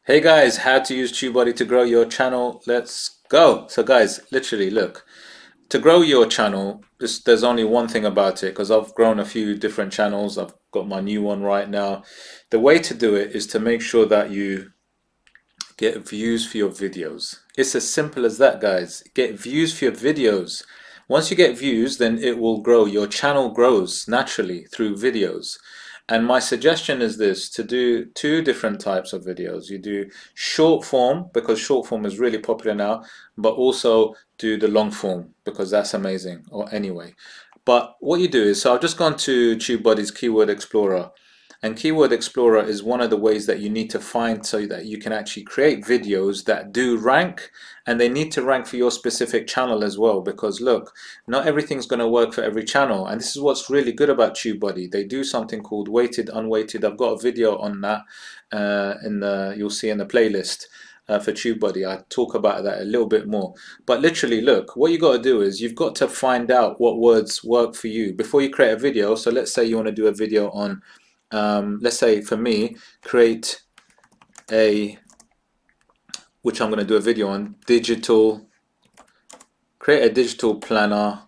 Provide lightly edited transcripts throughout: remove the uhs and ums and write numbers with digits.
Hey guys, how to use Tubebuddy to grow your channel. Let's go. So guys, literally look, to grow your channel, there's only one thing about it because I've grown a few different channels. I've got my new one right now. The way to do it is to make sure that you get views for your videos. It's as simple as that, guys. Get views for your videos. Once you get views, then it will grow. Your channel grows naturally through videos. And my suggestion is this, to do two different types of videos. You do short form, because short form is really popular now, but also do the long form, because that's amazing, or anyway. But what you do is, so I've just gone to TubeBuddy's Keyword Explorer, and Keyword Explorer is one of the ways that you need to find so that you can actually create videos that do rank, and they need to rank for your specific channel as well, because look, not everything's going to work for every channel. And this is what's really good about TubeBuddy. They do something called weighted, unweighted. I've got a video on that you'll see in the playlist. For TubeBuddy, I talk about that a little bit more. But literally, look, what you got to do is you've got to find out what words work for you before you create a video. So let's say you want to do a video on let's say for me, create a, which I'm going to do a video on, create a digital planner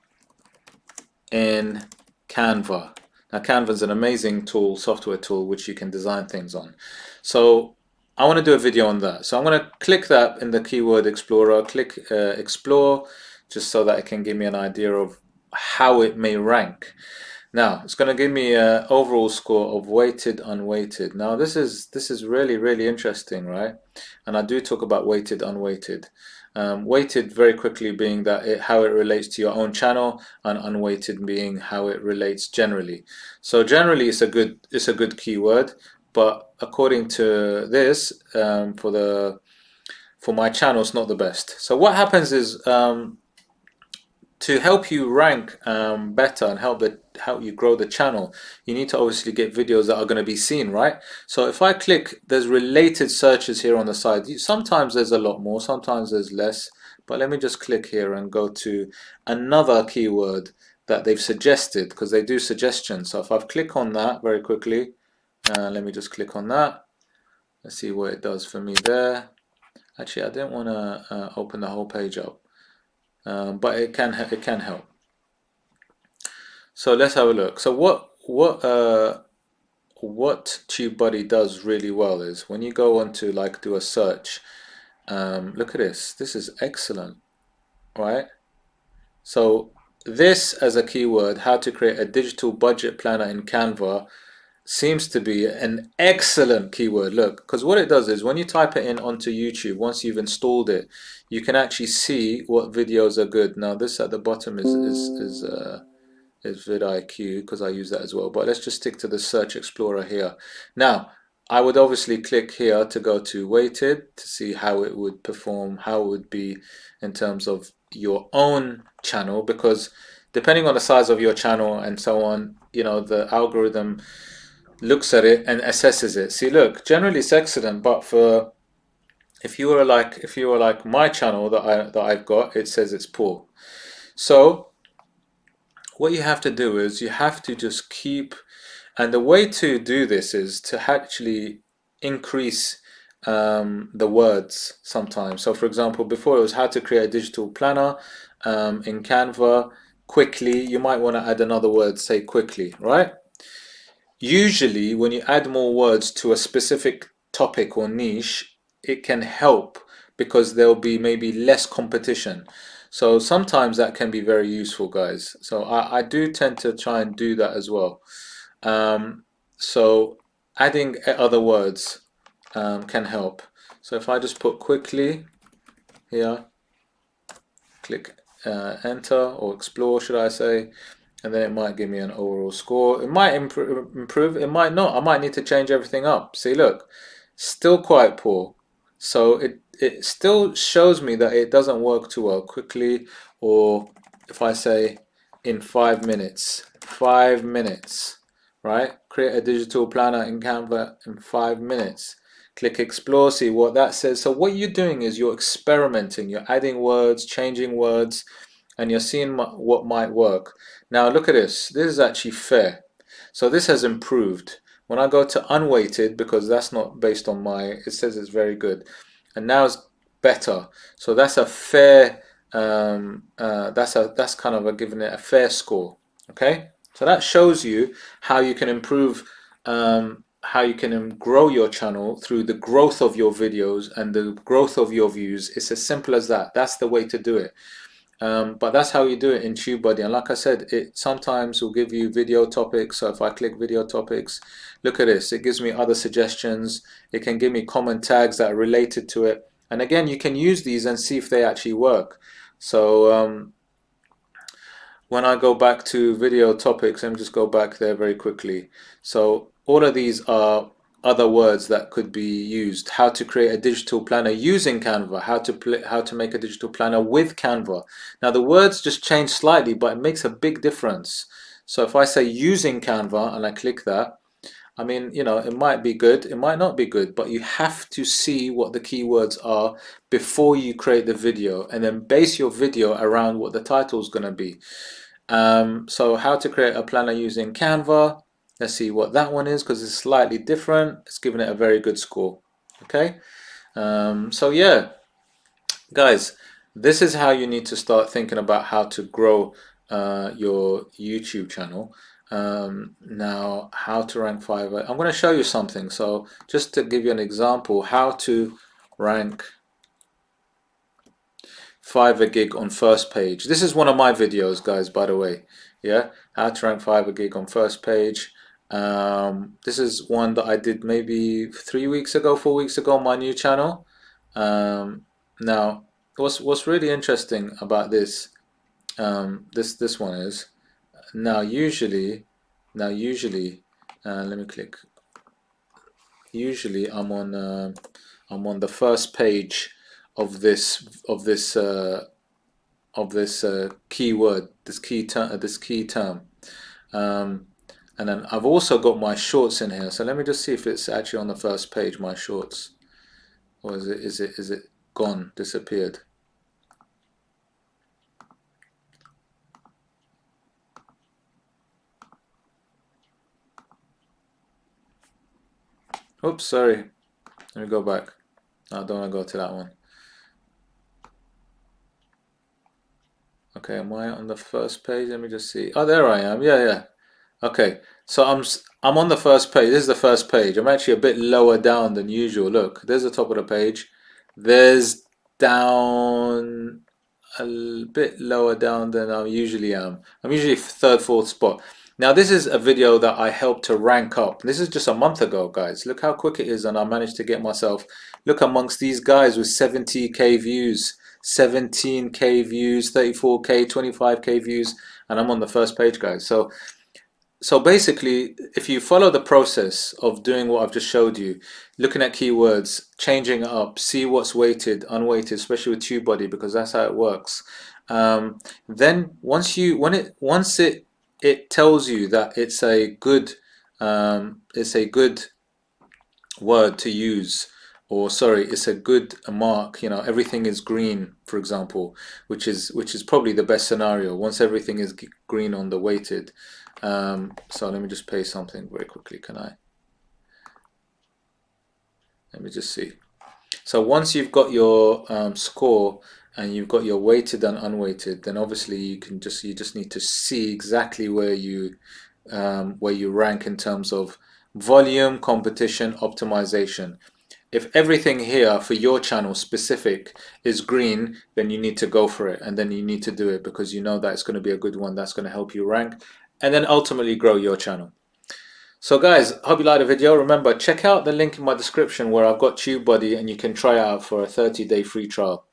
in Canva. Now Canva is an amazing tool, software tool, which you can design things on. So I want to do a video on that. So I'm going to click that in the Keyword Explorer, click Explore, just so that it can give me an idea of how it may rank. Now it's going to give me an overall score of weighted, unweighted. Now this is really interesting, right? And I do talk about weighted, unweighted. Weighted very quickly being that how it relates to your own channel, and unweighted being how it relates generally. So generally it's a good keyword, but according to this, for my channel, it's not the best. So what happens is, to help you rank better and help you grow the channel, you need to obviously get videos that are going to be seen, right? So if I click, there's related searches here on the side. Sometimes there's a lot more, sometimes there's less, but let me just click here and go to another keyword that they've suggested, because they do suggestions. So if I click on that very quickly, let me just click on that. Let's see what it does for me there. Actually, I didn't want to open the whole page up. But it can help. So let's have a look. So what TubeBuddy does really well is when you go on to like do a search. Look at this. This is excellent, right? So this as a keyword, how to create a digital budget planner in Canva, seems to be an excellent keyword. Look, because what it does is when you type it in onto YouTube, once you've installed it, you can actually see what videos are good. Now this at the bottom is vidIQ, because I use that as well. But let's just stick to the search explorer here. Now I would obviously click here to go to weighted to see how it would perform, how it would be in terms of your own channel, because depending on the size of your channel and so on, you know, the algorithm looks at it and assesses it. See, look, generally it's excellent, but for if you were like my channel that I've got, it says it's poor. So what you have to do is you have to just keep, and the way to do this is to actually increase the words sometimes. So for example, before it was how to create a digital planner in Canva quickly. You might want to add another word, say quickly, right? Usually when you add more words to a specific topic or niche, it can help because there'll be maybe less competition. So sometimes that can be very useful, guys. So I do tend to try and do that as well. So adding other words can help. So if I just put quickly here, click enter, or explore should I say, and then it might give me an overall score. It might improve, it might not. I might need to change everything up. See, look, still quite poor. So it still shows me that it doesn't work too well. Quickly, or if I say in 5 minutes, right? Create a digital planner in Canva in 5 minutes. Click explore, see what that says. So what you're doing is you're experimenting, you're adding words, changing words, and you're seeing what might work. Now look at this. This is actually fair. So this has improved. When I go to unweighted, because that's not based on my, it says it's very good, and now it's better. So that's a fair, that's kind of a giving it a fair score. Okay, so that shows you how you can improve, how you can grow your channel through the growth of your videos and the growth of your views. It's as simple as that. That's the way to do it. But that's how you do it in Tubebuddy. And like I said, it sometimes will give you video topics. So if I click video topics, look at this. It gives me other suggestions. It can give me comment tags that are related to it. And again, you can use these and see if they actually work. So when I go back to video topics, let me just go back there very quickly. So all of these are other words that could be used. How to create a digital planner using Canva. How to make a digital planner with Canva. Now the words just change slightly, but it makes a big difference. So if I say using Canva and I click that, I mean, you know, it might be good, it might not be good, but you have to see what the keywords are before you create the video, and then base your video around what the title is going to be. So how to create a planner using Canva. Let's see what that one is, because it's slightly different. It's giving it a very good score. Okay. So yeah, guys, this is how you need to start thinking about how to grow your YouTube channel. Now, how to rank Fiverr. I'm going to show you something. So just to give you an example, how to rank Fiverr gig on first page. This is one of my videos, guys, by the way. Yeah, how to rank Fiverr gig on first page. This is one that I did maybe 3 weeks ago, 4 weeks ago on my new channel. Now, what's really interesting about this, this one is, now usually, let me click. Usually, I'm on the first page of this keyword, this key term, and then I've also got my shorts in here. So let me just see if it's actually on the first page, my shorts, or is it gone, disappeared? Oops, sorry. Let me go back. I don't want to go to that one. Okay, am I on the first page? Let me just see. Oh, there I am. Yeah. Okay, so I'm on the first page. This is the first page. I'm actually a bit lower down than usual. Look, there's the top of the page. There's down a bit lower down than I usually am. I'm usually third, fourth spot. Now this is a video that I helped to rank up. This is just a month ago, guys. Look how quick it is, and I managed to get myself, look amongst these guys with 70k views, 17k views, 34k, 25k views, and I'm on the first page, guys. So basically, if you follow the process of doing what I've just showed you, looking at keywords, changing it up, see what's weighted, unweighted, especially with Tubebuddy, because that's how it works. Then once it tells you that it's a good word to use, or sorry, it's a good mark, you know, everything is green, for example, which is probably the best scenario once everything is green on the weighted. So let me just paste something very quickly. Can I? Let me just see. So once you've got your score and you've got your weighted and unweighted, then obviously you just need to see exactly where you rank in terms of volume, competition, optimization. If everything here for your channel specific is green, then you need to go for it, and then you need to do it because you know that it's going to be a good one that's going to help you rank and then ultimately grow your channel. So guys, hope you liked the video. Remember, check out the link in my description where I've got Tubebuddy and you can try it out for a 30-day free trial.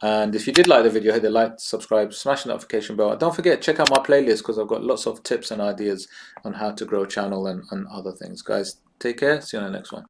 And if you did like the video, hit the like, subscribe, smash the notification bell. Don't forget, check out my playlist because I've got lots of tips and ideas on how to grow a channel and other things. Guys, take care. See you on the next one.